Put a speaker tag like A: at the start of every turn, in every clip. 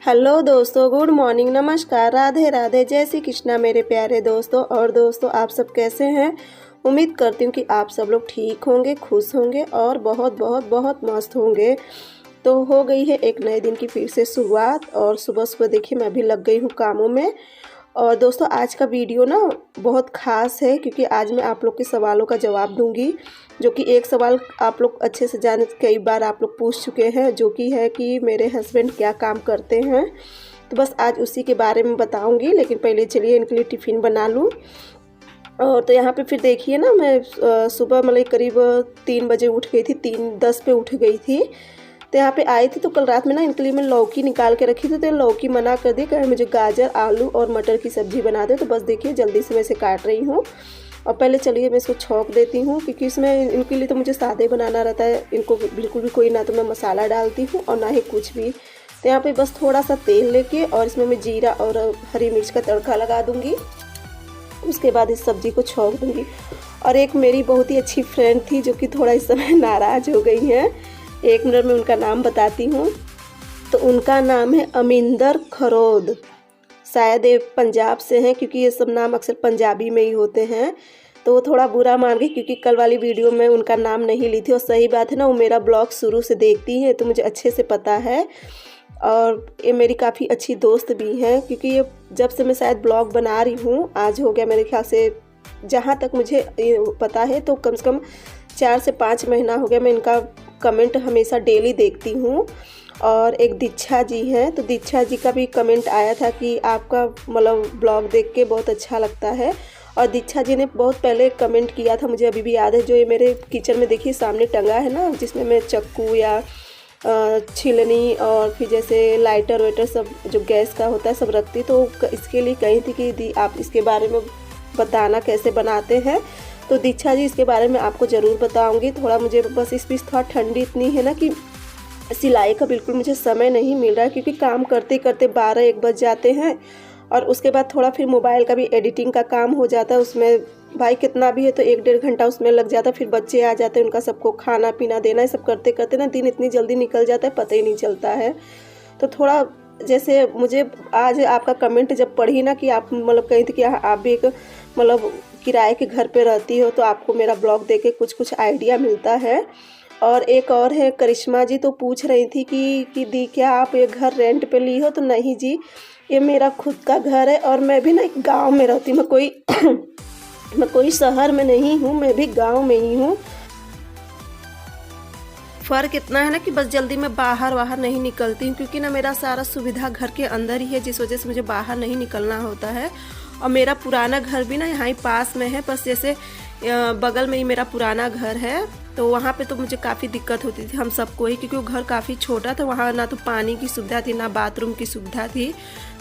A: Hello दोस्तों, good morning, नमस्कार, राधे राधे, जय श्री कृष्णा मेरे प्यारे दोस्तों। और दोस्तों, आप सब कैसे हैं? उम्मीद करती हूँ कि आप सब लोग ठीक होंगे, खुश होंगे और बहुत बहुत बहुत मस्त होंगे। तो हो गई है एक नए दिन की फिर से शुरुआत और सुबह सुबह देखिए मैं भी लग गई हूँ कामों में। और दोस्तों, आज का वीडियो ना बहुत ख़ास है क्योंकि आज मैं आप लोग के सवालों का जवाब दूंगी, जो कि एक सवाल आप लोग अच्छे से जाने कई बार आप लोग पूछ चुके हैं, जो कि है कि मेरे हस्बैंड क्या काम करते हैं। तो बस आज उसी के बारे में बताऊंगी, लेकिन पहले चलिए इनके लिए टिफ़िन बना लूँ। और तो यहाँ पे फिर देखिए ना, मैं सुबह मतलब करीब 3 बजे उठ गई थी, 3:10 पे उठ गई थी। तो यहाँ पे आई थी तो कल रात में ना इनके लिए मैं लौकी निकाल के रखी थी, तो लौकी मना कर दी, कहे मुझे गाजर, आलू और मटर की सब्ज़ी बना दे। तो बस देखिए जल्दी से मैं इसे काट रही हूँ। और पहले चलिए मैं इसको छौंक देती हूँ, क्योंकि इसमें इनके लिए तो मुझे सादे बनाना रहता है, इनको बिल्कुल भी कोई ना तो मैं मसाला डालती हूँ और ना ही कुछ भी। तो यहाँ पे बस थोड़ा सा तेल लेके और इसमें मैं जीरा और हरी मिर्च का तड़का लगा दूँगी। उसके बाद इस सब्ज़ी को छौंक दूँगी। और एक मेरी बहुत ही अच्छी फ्रेंड थी जो कि थोड़ा इस समय नाराज़ हो गई हैं। 1 मिनट में उनका नाम बताती हूँ। तो उनका नाम है अमिंदर खरोद। शायद ये पंजाब से हैं, क्योंकि ये सब नाम अक्सर पंजाबी में ही होते हैं। तो वो थोड़ा बुरा मान गई क्योंकि कल वाली वीडियो में उनका नाम नहीं ली थी। और सही बात है ना, वो मेरा ब्लॉग शुरू से देखती हैं तो मुझे अच्छे से पता है। और ये मेरी काफ़ी अच्छी दोस्त भी हैं, क्योंकि ये जब से मैं शायद ब्लॉग बना रही हूँ, आज हो गया मेरे ख्याल से, जहाँ तक मुझे पता है तो कम से कम 4 से 5 महीना हो गया मैं इनका कमेंट हमेशा डेली देखती हूँ। और एक दीक्षा जी हैं, तो दीक्षा जी का भी कमेंट आया था कि आपका मतलब ब्लॉग देख के बहुत अच्छा लगता है। और दीक्षा जी ने बहुत पहले कमेंट किया था, मुझे अभी भी याद है, जो ये मेरे किचन में देखिए सामने टंगा है ना, जिसमें मैं चाकू या छिलनी और फिर जैसे लाइटर वाइटर सब जो गैस का होता है सब रखती। तो इसके लिए कही थी कि दी आप इसके बारे में बताना कैसे बनाते हैं। तो दीक्षा जी, इसके बारे में आपको ज़रूर बताऊंगी। थोड़ा मुझे बस इस बीच थोड़ा ठंडी इतनी है ना कि सिलाई का बिल्कुल मुझे समय नहीं मिल रहा है, क्योंकि काम करते करते 12-1 बज जाते हैं। और उसके बाद थोड़ा फिर मोबाइल का भी एडिटिंग का काम हो जाता है, उसमें भाई कितना भी है तो 1-1.5 घंटा उसमें लग जाता है। फिर बच्चे आ जाते हैं, उनका सबको खाना पीना देना, ये सब करते करते ना दिन इतनी जल्दी निकल जाता है, पता ही नहीं चलता है। तो थोड़ा जैसे मुझे आज आपका कमेंट जब पढ़ी ना कि आप मतलब कही थी कि आप भी एक मतलब किराए के घर पे रहती हो, तो आपको मेरा ब्लॉग देख के कुछ कुछ आइडिया मिलता है। और एक और है करिश्मा जी, तो पूछ रही थी कि दी क्या आप ये घर रेंट पे ली हो? तो नहीं जी, ये मेरा खुद का घर है। और मैं भी ना एक गांव में रहती हूँ, मैं कोई मैं कोई शहर में नहीं हूँ, मैं भी गांव में ही हूँ। फ़र्क इतना है ना कि बस जल्दी मैं बाहर नहीं निकलती हूँ, क्योंकि ना मेरा सारा सुविधा घर के अंदर ही है, जिस वजह से मुझे बाहर नहीं निकलना होता है। और मेरा पुराना घर भी ना यहाँ ही पास में है, बस जैसे बगल में ही मेरा पुराना घर है। तो वहाँ पे तो मुझे काफ़ी दिक्कत होती थी हम सबको ही, क्योंकि वो घर काफ़ी छोटा था। वहाँ ना तो पानी की सुविधा थी, ना बाथरूम की सुविधा थी।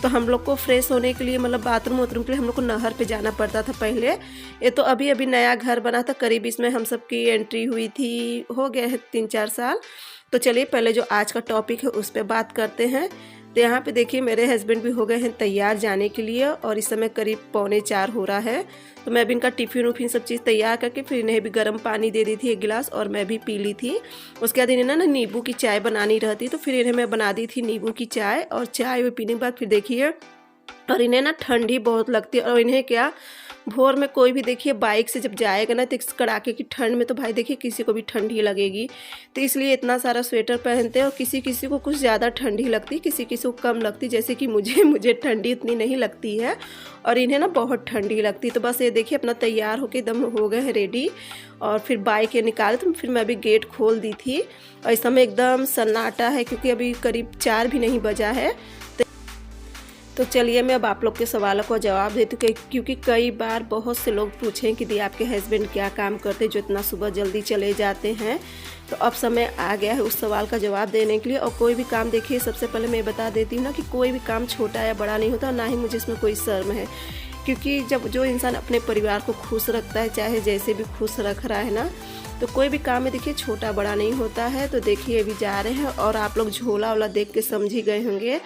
A: तो हम लोग को फ्रेश होने के लिए मतलब बाथरूम वाथरूम के लिए हम लोग को नहर पे जाना पड़ता था पहले। ये तो अभी अभी नया घर बना था, करीब इसमें हम सब की एंट्री हुई थी, हो गए हैं 3-4 साल। तो चलिए पहले जो आज का टॉपिक है उस पर बात करते हैं। तो यहाँ पे देखिए मेरे हस्बैंड भी हो गए हैं तैयार जाने के लिए, और इस समय करीब 3:45 हो रहा है। तो मैं भी इनका टिफ़िन उफिन सब चीज़ तैयार करके फिर इन्हें भी गर्म पानी दे दी थी 1 गिलास, और मैं भी पी ली थी। उसके बाद इन्हें ना नींबू की चाय बनानी रहती, तो फिर इन्हें मैं बना दी थी नींबू की चाय। और चाय वो पीने के बाद फिर देखिए, और इन्हें ना ठंडी बहुत लगती है। और इन्हें क्या, भोर में कोई भी देखिए बाइक से जब जाएगा ना तो इस कड़ाके की ठंड में तो भाई देखिए किसी को भी ठंडी लगेगी, तो इसलिए इतना सारा स्वेटर पहनते हैं। और किसी किसी को कुछ ज़्यादा ठंडी लगती, किसी किसी को कम लगती, जैसे कि मुझे ठंडी इतनी नहीं लगती है, और इन्हें ना बहुत ठंडी लगती। तो बस ये देखिए अपना तैयार होके एकदम हो गए हैं रेडी। और फिर बाइक ये निकाले तो फिर मैं अभी गेट खोल दी थी। और इस समय एकदम सन्नाटा है, क्योंकि अभी करीब 4 भी नहीं बजा है। तो चलिए मैं अब आप लोग के सवालों का जवाब देती हूँ, क्योंकि कई बार बहुत से लोग पूछें कि दी आपके हस्बैंड क्या काम करते हैं जो इतना सुबह जल्दी चले जाते हैं। तो अब समय आ गया है उस सवाल का जवाब देने के लिए। और कोई भी काम देखिए, सबसे पहले मैं बता देती हूँ ना कि कोई भी काम छोटा या बड़ा नहीं होता, और ना ही मुझे इसमें कोई शर्म है। क्योंकि जब जो इंसान अपने परिवार को खुश रखता है, चाहे जैसे भी खुश रख रहा है ना, तो कोई भी काम में देखिए छोटा बड़ा नहीं होता है। तो देखिए अभी जा रहे हैं, और आप लोग झोला वाला देख के समझ ही गए होंगे।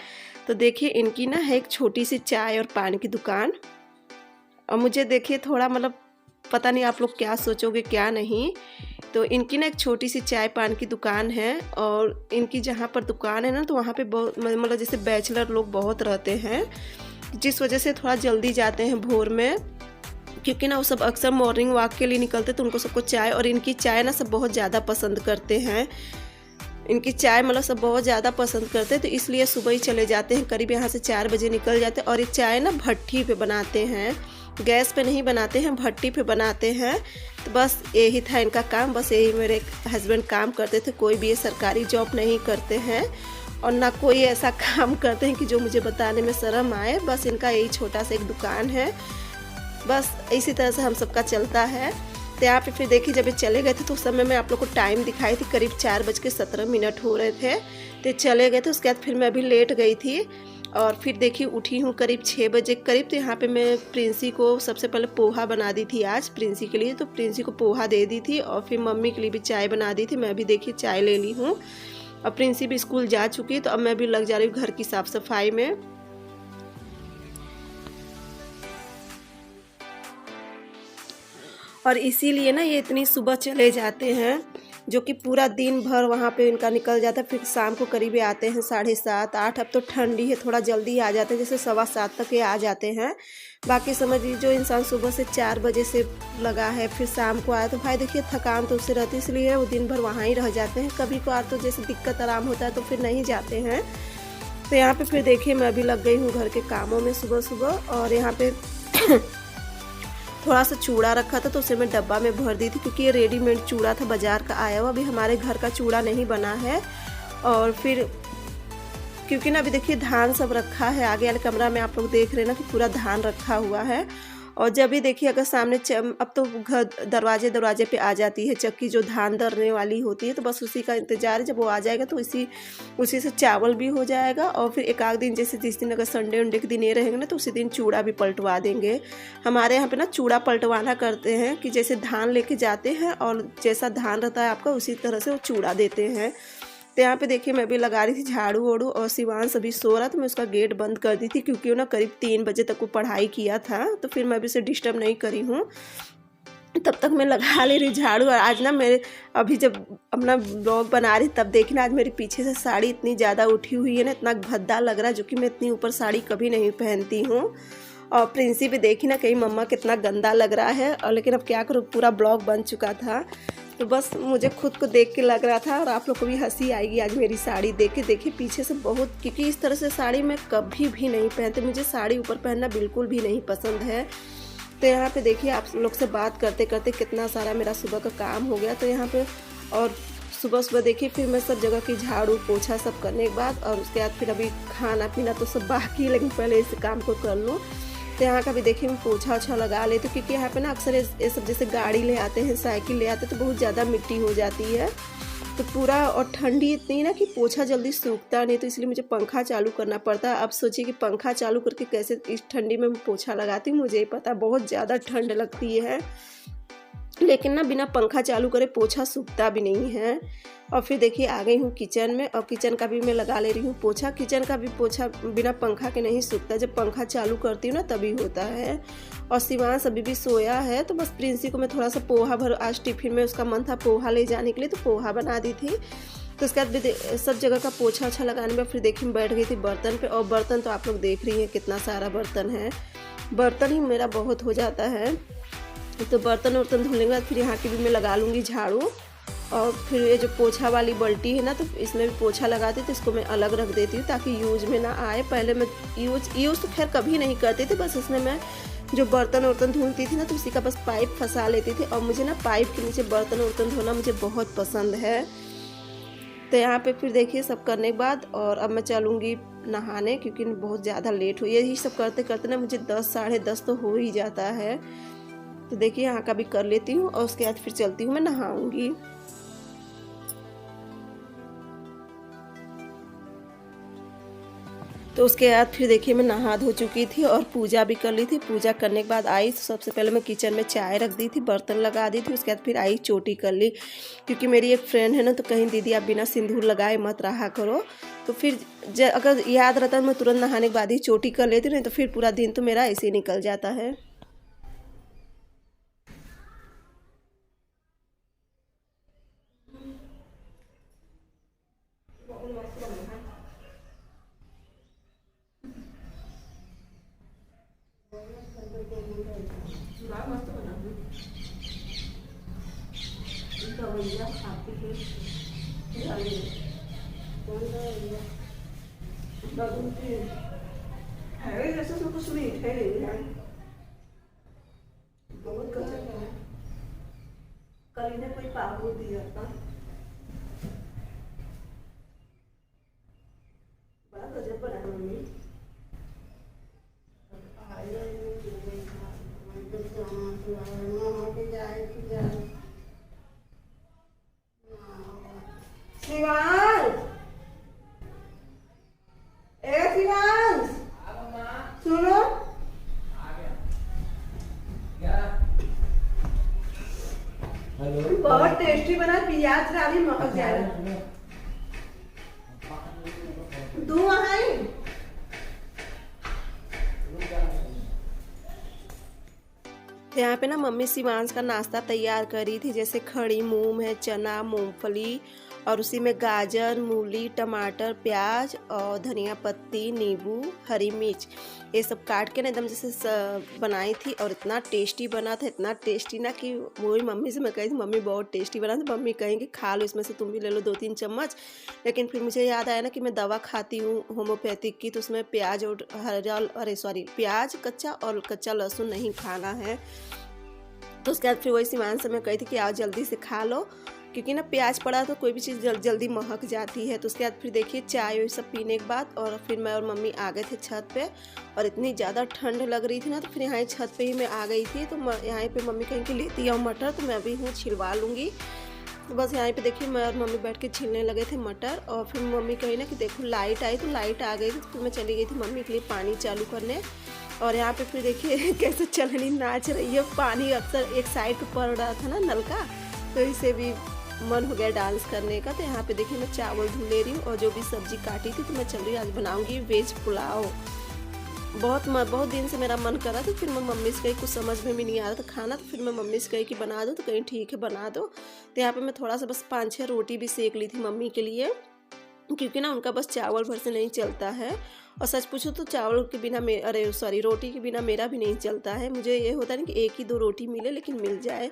A: तो देखिए इनकी ना है एक छोटी सी चाय और पान की दुकान। और मुझे देखिए थोड़ा मतलब पता नहीं आप लोग क्या सोचोगे क्या नहीं। तो इनकी ना एक छोटी सी चाय पान की दुकान है, और इनकी जहाँ पर दुकान है ना तो वहाँ पे बहुत मतलब जैसे बैचलर लोग बहुत रहते हैं, जिस वजह से थोड़ा जल्दी जाते हैं भोर में, क्योंकि ना वो सब अक्सर मॉर्निंग वॉक के लिए निकलते तो उनको सबको चाय, और इनकी चाय ना सब बहुत ज़्यादा पसंद करते हैं। इनकी चाय मतलब सब बहुत ज़्यादा पसंद करते हैं, तो इसलिए सुबह ही चले जाते हैं, करीब यहाँ से 4 बजे निकल जाते हैं। और ये चाय ना भट्ठी पे बनाते हैं, गैस पे नहीं बनाते हैं, भट्टी पे बनाते हैं। तो बस यही था इनका काम, बस यही मेरे हस्बैंड काम करते थे। कोई भी ये सरकारी जॉब नहीं करते हैं और ना कोई ऐसा काम करते हैं कि जो मुझे बताने में शर्म आए। बस इनका यही छोटा सा एक दुकान है, बस इसी तरह से हम सबका चलता है। तो यहाँ पे फिर देखिए जब ये चले गए थे तो उस समय मैं आप लोग को टाइम दिखाई थी, करीब 4:17 हो रहे थे। तो चले गए थे, उसके बाद फिर मैं अभी लेट गई थी और फिर देखिए उठी हूँ करीब 6 बजे करीब। तो यहाँ पे मैं प्रिंसी को सबसे पहले पोहा बना दी थी आज प्रिंसी के लिए, तो प्रिंसी को पोहा दे दी थी और फिर मम्मी के लिए भी चाय बना दी थी। मैं भी देखिए चाय ले ली हूँ। अब प्रिंसी भी स्कूल जा चुकी है, तो अब मैं भी लग जा रही हूँ घर की साफ सफाई में। और इसीलिए ना ये इतनी सुबह चले जाते हैं, जो कि पूरा दिन भर वहाँ पे इनका निकल जाता है। फिर शाम को करीब आते हैं 7:30 8। अब तो ठंडी है, थोड़ा जल्दी आ जाते हैं, जैसे 7:15 तक ये आ जाते हैं। बाकी समझिए जो इंसान सुबह से 4 बजे से लगा है फिर शाम को आया, तो भाई देखिए थकान तो उससे रहती है, इसलिए वो दिन भर वहाँ ही रह जाते हैं। कभी कभार तो जैसे दिक्कत आराम होता है तो फिर नहीं जाते हैं। तो यहाँ पे फिर देखिए मैं अभी लग गई हूँ घर के कामों में सुबह सुबह। और यहाँ पे थोड़ा सा चूड़ा रखा था तो उसे मैं डब्बा में भर दी थी, क्योंकि ये रेडीमेड चूड़ा था बाज़ार का आया हुआ, अभी हमारे घर का चूड़ा नहीं बना है। और फिर क्योंकि ना अभी देखिए धान सब रखा है, आगे वाले कमरा में आप लोग देख रहे हैं ना कि पूरा धान रखा हुआ है। और जब भी देखिए अगर सामने अब तो घर दरवाजे पे आ जाती है चक्की जो धान दरने वाली होती है, तो बस उसी का इंतज़ार है। जब वो आ जाएगा तो उसी से चावल भी हो जाएगा। और फिर एक आध दिन जैसे जिस दिन अगर संडे उंडे के दिन ये रहेंगे ना तो उसी दिन चूड़ा भी पलटवा देंगे। हमारे यहाँ पे ना चूड़ा पलटवाना करते हैं कि जैसे धान लेके जाते हैं और जैसा धान रहता है आपका उसी तरह से वो चूड़ा देते हैं। तो यहाँ पे देखिए मैं भी लगा रही थी झाड़ू वाड़ू, और शिवांश अभी सो रहा तो मैं उसका गेट बंद कर दी थी, क्योंकि वो ना करीब 3 बजे तक वो पढ़ाई किया था, तो फिर मैं भी उसे डिस्टर्ब नहीं करी हूँ। तब तक मैं लगा ले रही झाड़ू। और आज ना मेरे अभी जब अपना ब्लॉग बना रही तब देखी ना आज मेरे पीछे से साड़ी इतनी ज़्यादा उठी हुई है ना, इतना भद्दा लग रहा है, जो कि मैं इतनी ऊपर साड़ी कभी नहीं पहनती हूँ। और प्रिंसी भी देखी ना कहीं मम्मा कितना गंदा लग रहा है, और लेकिन अब क्या करूँ पूरा ब्लॉग बन चुका था, तो बस मुझे खुद को देख के लग रहा था। और आप लोग को भी हंसी आएगी आज मेरी साड़ी देख के। देखिए पीछे से बहुत, क्योंकि इस तरह से साड़ी मैं कभी भी नहीं पहनती, मुझे साड़ी ऊपर पहनना बिल्कुल भी नहीं पसंद है। तो यहाँ पे देखिए आप लोग से बात करते करते कितना सारा मेरा सुबह का काम हो गया। तो यहाँ पे और सुबह देखिए फिर मैं सब जगह की झाड़ू पोछा सब करने के बाद, और उसके बाद फिर अभी खाना पीना तो सब बाकी है, लेकिन पहले इस काम को कर लूँ। तो यहाँ का भी देखिए मैं पोछा ओछा लगा लेती हूँ, क्योंकि यहाँ पे ना अक्सर ये सब जैसे गाड़ी ले आते हैं साइकिल ले आते हैं तो बहुत ज़्यादा मिट्टी हो जाती है, तो पूरा। और ठंडी इतनी ना कि पोछा जल्दी सूखता नहीं, तो इसलिए मुझे पंखा चालू करना पड़ता है। अब सोचिए कि पंखा चालू करके कैसे इस ठंडी में पोछा लगाती हूँ, मुझे ही पता बहुत ज़्यादा ठंड लगती है, लेकिन ना बिना पंखा चालू करे पोछा सूखता भी नहीं है। और फिर देखिए आ गई हूँ किचन में, और किचन का भी मैं लगा ले रही हूँ पोछा। किचन का भी पोछा बिना पंखा के नहीं सूखता, जब पंखा चालू करती हूँ ना तभी होता है। और शिवांश अभी भी सोया है, तो बस प्रिंसी को मैं थोड़ा सा पोहा भर, आज टिफिन में उसका मन था पोहा ले जाने के लिए, तो पोहा बना दी थी। तो उसके बाद सब जगह का पोछा अच्छा लगाने में फिर देखिए बैठ गई थी बर्तन पे। और बर्तन तो आप लोग देख रही हैं कितना सारा बर्तन है, बर्तन ही मेरा बहुत हो जाता है। तो बर्तन वर्तन धुलने के बाद फिर यहाँ की भी मैं लगा लूँगी झाड़ू। और फिर ये जो पोछा वाली बाल्टी है ना, तो इसमें भी पोछा लगाती तो इसको मैं अलग रख देती हूँ ताकि यूज में ना आए। पहले मैं यूज तो खैर कभी नहीं करती थी, बस इसमें मैं जो बर्तन वर्तन धुलती थी ना तो उसी का बस पाइप फंसा लेती थी। और मुझे ना पाइप के नीचे बर्तन वर्तन धोना मुझे बहुत पसंद है। तो यहाँ पे फिर देखिए सब करने के बाद, और अब मैं चलूँगी नहाने, क्योंकि बहुत ज़्यादा लेट हुई है। यही सब करते करते ना मुझे 10 साढ़े 10 तो हो ही जाता है। तो देखिए यहाँ का भी कर लेती हूँ, और उसके बाद फिर चलती हूँ मैं नहाऊंगी। तो उसके बाद फिर देखिए मैं नहा धो चुकी थी और पूजा भी कर ली थी। पूजा करने के बाद आई तो सबसे पहले मैं किचन में चाय रख दी थी, बर्तन लगा दी थी। उसके बाद फिर आई चोटी कर ली, क्योंकि मेरी एक फ्रेंड है ना तो कहीं दीदी आप बिना सिंदूर लगाए मत रहा करो। तो फिर अगर याद रहता मैं तुरंत नहाने के बाद ही चोटी कर लेती, नहीं तो फिर पूरा दिन तो मेरा ऐसे ही निकल जाता है। है जैसे उसमें कुछ मीठे नहीं है, बहुत गजब है। कल इन्हें कोई पापड़ दिया था, बड़ा गजब बना मम्मी। शिवांश, ए शिवांश, सुनो, बहुत टेस्टी बना, प्याज डाली महक जाए। तू वहाँ यहाँ पे ना मम्मी शिवांश का नाश्ता तैयार करी थी, जैसे खड़ी मूंग है, चना, मूंगफली और उसी में गाजर, मूली, टमाटर, प्याज और धनिया पत्ती, नींबू, हरी मिर्च ये सब काट के ना एकदम जैसे बनाई थी। और इतना टेस्टी बना था, इतना टेस्टी ना कि वही मम्मी से मैं कही थी मम्मी बहुत टेस्टी बना था। मम्मी कहेंगे खा लो, इसमें से तुम भी ले लो 2-3 चम्मच। लेकिन फिर मुझे याद आया ना कि मैं दवा खाती हूँ होम्योपैथिक की, तो उसमें प्याज और प्याज कच्चा और कच्चा लहसुन नहीं खाना है। तो उसके बाद फिर वही शिवांश से मैं कही थी कि आओ जल्दी से खा लो, क्योंकि ना प्याज पड़ा तो कोई भी चीज़ जल्दी महक जाती है। तो उसके बाद फिर देखिए चाय और सब पीने के बाद और फिर मैं और मम्मी आ गए थे छत पे। और इतनी ज़्यादा ठंड लग रही थी ना, तो फिर यहाँ छत पे ही मैं आ गई थी। तो यहाँ पे मम्मी कहीं कि लेती आओ मटर, तो मैं अभी हूँ छिलवा लूँगी। तो बस यहाँ पे देखिए मैं और मम्मी बैठ के छीलने लगे थे मटर। और फिर मम्मी कही ना कि देखो लाइट आई, तो लाइट आ गई थी, तो फिर मैं चली गई थी मम्मी के लिए पानी चालू करने। और यहाँ पे फिर देखिए कैसे चलनी नाच रही है, पानी अक्सर एक साइड पर पड़ रहा था ना नल का, तो इसे भी मन हो गया डांस करने का। तो यहाँ पे देखिए मैं चावल धुल ले रही हूँ और जो भी सब्जी काटी थी, तो मैं चल रही आज बनाऊंगी वेज पुलाव। बहुत दिन से मेरा मन कर रहा था, फिर मैं मम्मी से कही, कुछ समझ में भी नहीं आ रहा था खाना, तो फिर मैं मम्मी से कही कि बना दो, तो कहीं ठीक है बना दो। तो यहाँ पे मैं थोड़ा सा बस 5-6 रोटी भी सेक ली थी मम्मी के लिए, क्योंकि ना उनका बस चावल भर से नहीं चलता है। और सच पूछो तो चावल के बिना रोटी के बिना मेरा भी नहीं चलता है। मुझे ये होता है ना कि 1 ही 2 रोटी मिले, लेकिन मिल जाए।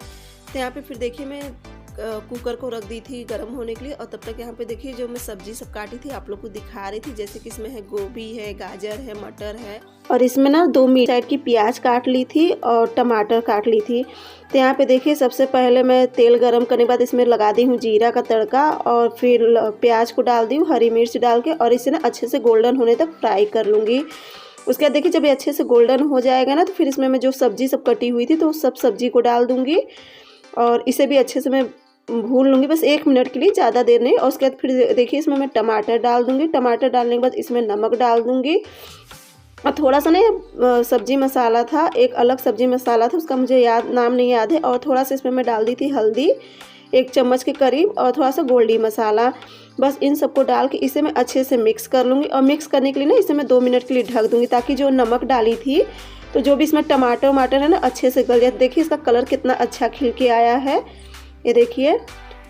A: तो यहाँ पे फिर देखिए मैं कुकर को रख दी थी गर्म होने के लिए। और तब तक यहाँ पे देखिए जो मैं सब्जी सब काटी थी आप लोग को दिखा रही थी, जैसे कि इसमें है गोभी है, गाजर है, मटर है, और इसमें ना 2 मीडियम साइज की प्याज काट ली थी और टमाटर काट ली थी। तो यहाँ पे देखिए सबसे पहले मैं तेल गरम करने के बाद इसमें लगा दी हूँ जीरा का तड़का, और फिर प्याज को डाल दी हूँ हरी मिर्च डाल के, और इसे ना अच्छे से गोल्डन होने तक फ्राई कर लूँगी। उसके बाद देखिए जब ये अच्छे से गोल्डन हो जाएगा ना, तो फिर इसमें मैं जो सब्जी सब कटी हुई थी तो उस सब सब्जी को डाल दूँगी और इसे भी अच्छे से मैं भून लूँगी, बस 1 मिनट के लिए, ज़्यादा देर नहीं। और उसके बाद फिर देखिए इसमें मैं टमाटर डाल दूँगी। टमाटर डालने के बाद इसमें नमक डाल दूँगी, और थोड़ा सा ना सब्जी मसाला था, एक अलग सब्जी मसाला था, उसका मुझे नाम नहीं याद है। और थोड़ा सा इसमें मैं डाल दी थी हल्दी 1 चम्मच के करीब, और थोड़ा सा गोल्डी मसाला। बस इन सबको डाल के इसे मैं अच्छे से मिक्स कर लूँगी। और मिक्स करने के लिए ना इसे मैं 2 मिनट के लिए ढक दूँगी, ताकि जो नमक डाली थी तो जो भी इसमें टमाटर है ना अच्छे से गल जाए। देखिए इसका कलर कितना अच्छा खिल के आया है, ये देखिए।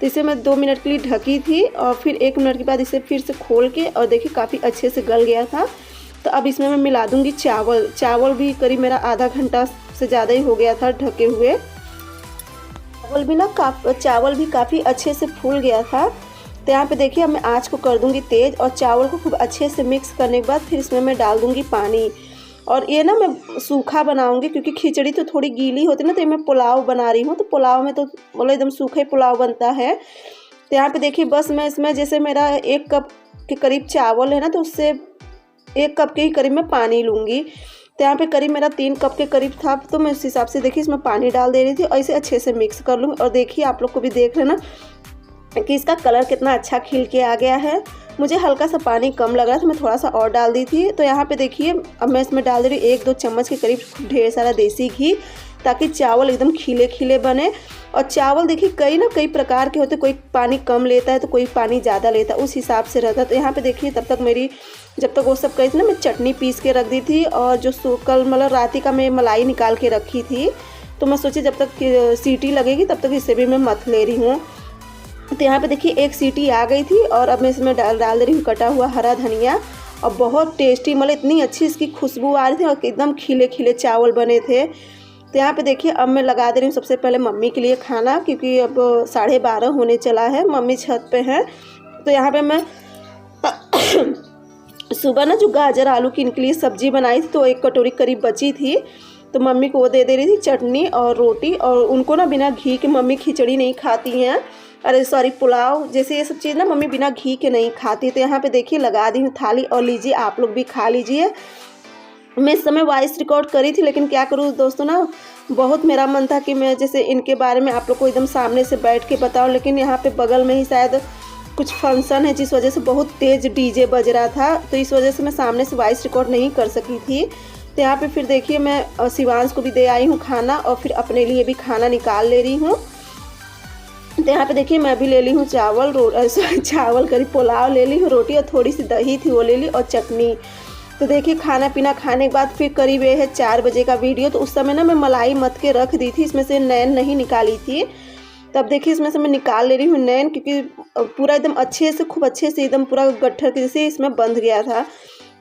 A: तो इसे मैं 2 मिनट के लिए ढकी थी, और फिर 1 मिनट के बाद इसे फिर से खोल के, और देखिए काफ़ी अच्छे से गल गया था। तो अब इसमें मैं मिला दूंगी चावल। चावल भी करीब मेरा आधा घंटा से ज़्यादा ही हो गया था ढके हुए। चावल भी काफ़ी अच्छे से फूल गया था। तो यहाँ पे देखिए अब मैं आँच को कर दूंगी तेज़, और चावल को खूब अच्छे से मिक्स करने के बाद फिर इसमें मैं डाल दूंगी पानी। और ये ना मैं सूखा बनाऊंगी, क्योंकि खिचड़ी तो थोड़ी गीली होती है ना, तो मैं पुलाव बना रही हूँ, तो पुलाव में तो मतलब एकदम सूखा ही पुलाव बनता है। तो यहाँ पे देखिए बस मैं इसमें जैसे मेरा 1 कप के करीब चावल है ना, तो उससे 1 कप के ही करीब मैं पानी लूँगी। तो यहाँ पे करीब मेरा 3 कप के करीब था, तो मैं उस हिसाब से देखिए इसमें पानी डाल दे रही थी, और इसे अच्छे से मिक्स कर लूँगी। और देखिए आप लोग को भी देख रहे ना कि इसका कलर कितना अच्छा खिल के आ गया है। मुझे हल्का सा पानी कम लग रहा था, मैं थोड़ा सा और डाल दी थी। तो यहाँ पे देखिए अब मैं इसमें डाल दे रही 1-2 चम्मच के करीब ढेर सारा देसी घी, ताकि चावल एकदम खिले खिले बने। और चावल देखिए कई प्रकार के होते, कोई पानी कम लेता है तो कोई पानी ज़्यादा लेता है, उस हिसाब से रहता है। तो यहाँ पे देखिए तब तक जब तक वो सब कही थी ना, मैं चटनी पीस के रख दी थी, और जो कल मतलब राती का मैं मलाई निकाल के रखी थी, तो मैं सोची जब तक सीटी लगेगी तब तक इसे भी मैं मथ ले रही हूँ। तो यहाँ पे देखिए 1 सीटी आ गई थी, और अब मैं इसमें डाल दे रही हूँ कटा हुआ हरा धनिया। और बहुत टेस्टी मतलब इतनी अच्छी इसकी खुशबू आ रही थी, और एकदम खिले खिले चावल बने थे। तो यहाँ पे देखिए अब मैं लगा दे रही हूँ सबसे पहले मम्मी के लिए खाना, क्योंकि अब 12:30 होने चला है, मम्मी छत पे हैं। तो यहाँ पे मैं सुबह ना जो गाजर आलू की इनके लिए सब्जी बनाई थी, तो 1 कटोरी करीब बची थी, तो मम्मी को वो दे रही थी चटनी और रोटी। और उनको ना बिना घी के मम्मी खिचड़ी नहीं खाती हैं, अरे सॉरी पुलाव जैसे ये सब चीज़ ना मम्मी बिना घी के नहीं खाती। तो यहाँ पे देखिए लगा दी हूँ थाली, और लीजिए आप लोग भी खा लीजिए। मैं इस समय वॉइस रिकॉर्ड करी थी, लेकिन क्या करूँ दोस्तों ना, बहुत मेरा मन था कि मैं जैसे इनके बारे में आप लोग को एकदम सामने से बैठ के बताऊँ, लेकिन यहाँ पे बगल में ही शायद कुछ फंक्शन है, जिस वजह से बहुत तेज़ डीजे बज रहा था, तो इस वजह से मैं सामने से वॉइस रिकॉर्ड नहीं कर सकी थी। तो यहाँ पे फिर देखिए मैं शिवांश को भी दे आई हूँ खाना, और फिर अपने लिए भी खाना निकाल ले रही हूँ। तो यहाँ पे देखिए मैं भी ले ली हूँ चावल, चावल करी पुलाव ले ली हूँ, रोटी और थोड़ी सी दही थी वो ले ली, और चटनी। तो देखिए खाना पीना खाने के बाद फिर करीब ये है 4 बजे का वीडियो। तो उस समय ना मैं मलाई मत के रख दी थी, इसमें से नैन नहीं निकाली थी। तब देखिए इसमें से मैं निकाल ले रही हूँ नैन, क्योंकि पूरा एकदम अच्छे से खूब अच्छे से एकदम पूरा गट्ठर के जैसे इसमें बंध गया था।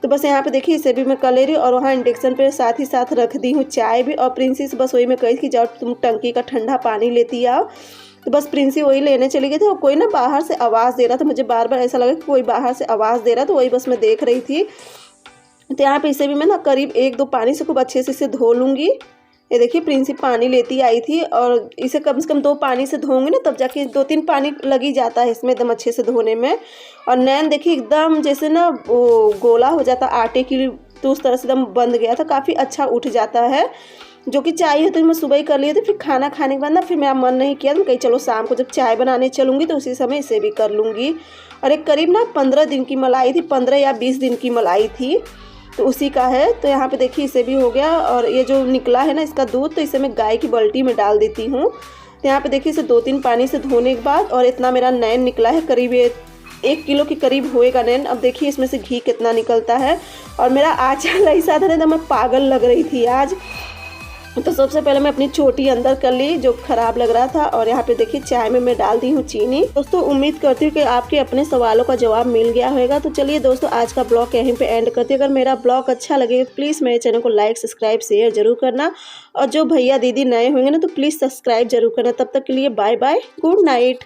A: तो बस यहाँ पे देखिए इसे भी मैं कर ले रही हूँ, और वहाँ इंडक्शन पे साथ ही साथ रख दी हूँ चाय भी। और प्रिंसी से बस वही मैं कही कि जाओ तुम टंकी का ठंडा पानी लेती आओ। तो बस प्रिंसी वही लेने चली गई थी, और कोई ना बाहर से आवाज़ दे रहा था, मुझे बार बार ऐसा लगा कि कोई बाहर से आवाज़ दे रहा, तो वही बस मैं देख रही थी। तो यहाँ पे इसे भी मैं ना करीब 1-2 पानी से खूब अच्छे से इसे धो लूँगी। ये देखिए प्रिंसी पानी लेती आई थी, और इसे कम से कम 2 पानी से धोऊंगी ना, तब जाके 2-3 पानी लग ही जाता है इसमें एकदम अच्छे से धोने में। और नैन देखिए एकदम जैसे ना वो गोला हो जाता आटे की, तो उस तरह से एकदम बंध गया था, काफ़ी अच्छा उठ जाता है, जो कि चाय होती है मैं सुबह ही कर ली थी। फिर खाना खाने के बाद ना फिर मेरा मन नहीं किया, तो कहीं चलो शाम को जब चाय बनाने चलूँगी तो उसी समय इसे भी कर लूँगी। और एक करीब ना 15 दिन की मलाई थी, 15 या 20 दिन की मलाई थी, तो उसी का है। तो यहाँ पे देखिए इसे भी हो गया, और ये जो निकला है ना इसका दूध, तो इसे मैं गाय की बाल्टी में डाल देती हूँ। तो यहाँ पे देखिए इसे 2-3 पानी से धोने के बाद, और इतना मेरा नैन निकला है, करीब ये 1 किलो के करीब होएगा नैन। अब देखिए इसमें से घी कितना निकलता है। और मेरा आँचल ऐसा था ना, मैं पागल लग रही थी आज। तो सबसे पहले मैं अपनी चोटी अंदर कर ली जो ख़राब लग रहा था, और यहाँ पे देखिए चाय में मैं डाल दी हूँ चीनी। दोस्तों उम्मीद करती हूँ कि आपके अपने सवालों का जवाब मिल गया होगा। तो चलिए दोस्तों आज का ब्लॉग यहीं पे एंड करती हूँ। अगर मेरा ब्लॉग अच्छा लगे तो प्लीज़ मेरे चैनल को लाइक सब्सक्राइब शेयर जरूर करना, और जो भैया दीदी नए होंगे ना तो प्लीज़ सब्सक्राइब जरूर करना। तब तक के लिए बाय बाय, गुड नाइट।